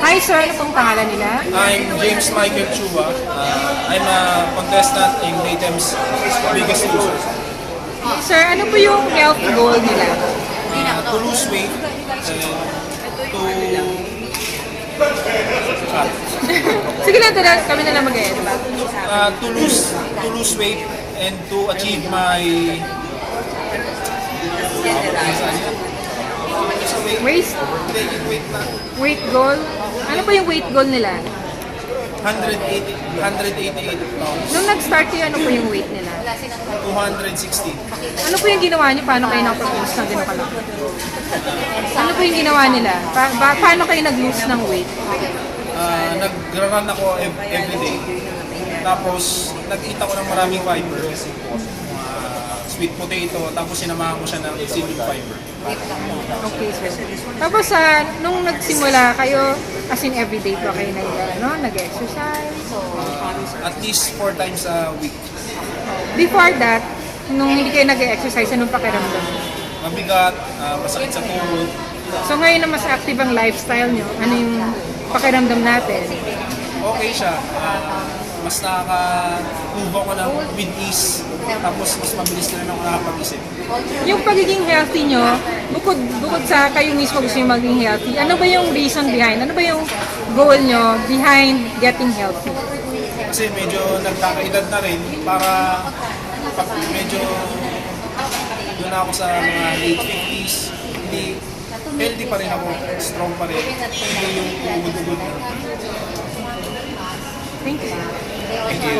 Hi sir, ano pong pangalan nila? I'm James Michael Chua. I'm a contestant in Natem's Biggest Loser. Sir, ano po yung health goal nila? To lose weight and to Sige lang, kami na lang mag-edit. to lose weight and to achieve my Waist, weight na weight goal? Ano po yung weight goal nila? 188 pounds, Nung nag-start kayo, ano po yung weight nila? 260. Ano po yung ginawa niyo? Paano kayo na-propose ng gano'n kalaki? Ano po yung ginawa nila? Paano kayo nag-lose ng weight? Nag-run ako everyday. Tapos nag-eat ako ng maraming fiber. Sweet potato, tapos sinamahan ko siya ng silver fiber. Okay, sir. Tapos, nung nagsimula kayo, as in everyday po kayo nag-exercise? At least 4 times a week. Before that, nung hindi kayo nag-exercise, anong pakiramdam? Mabigat, masakit sa tuhod. So ngayon na mas active ang lifestyle nyo, ano yung pakiramdam natin? Okay siya. Mas nakaka-move ako ng with ease. Tapos mas mabilis na rin ako nakapag-isip. Yung pagiging healthy nyo, bukod sa kayo mismo gusto nyo maging healthy, ano ba yung reason behind? Ano ba yung goal nyo behind getting healthy? Kasi medyo nagkakaedad na rin para pag medyo doon ako sa mga late 50s, hindi healthy pa rin ako, strong pa rin. Hindi yung ugod-ugod na. Thank you. Thank you.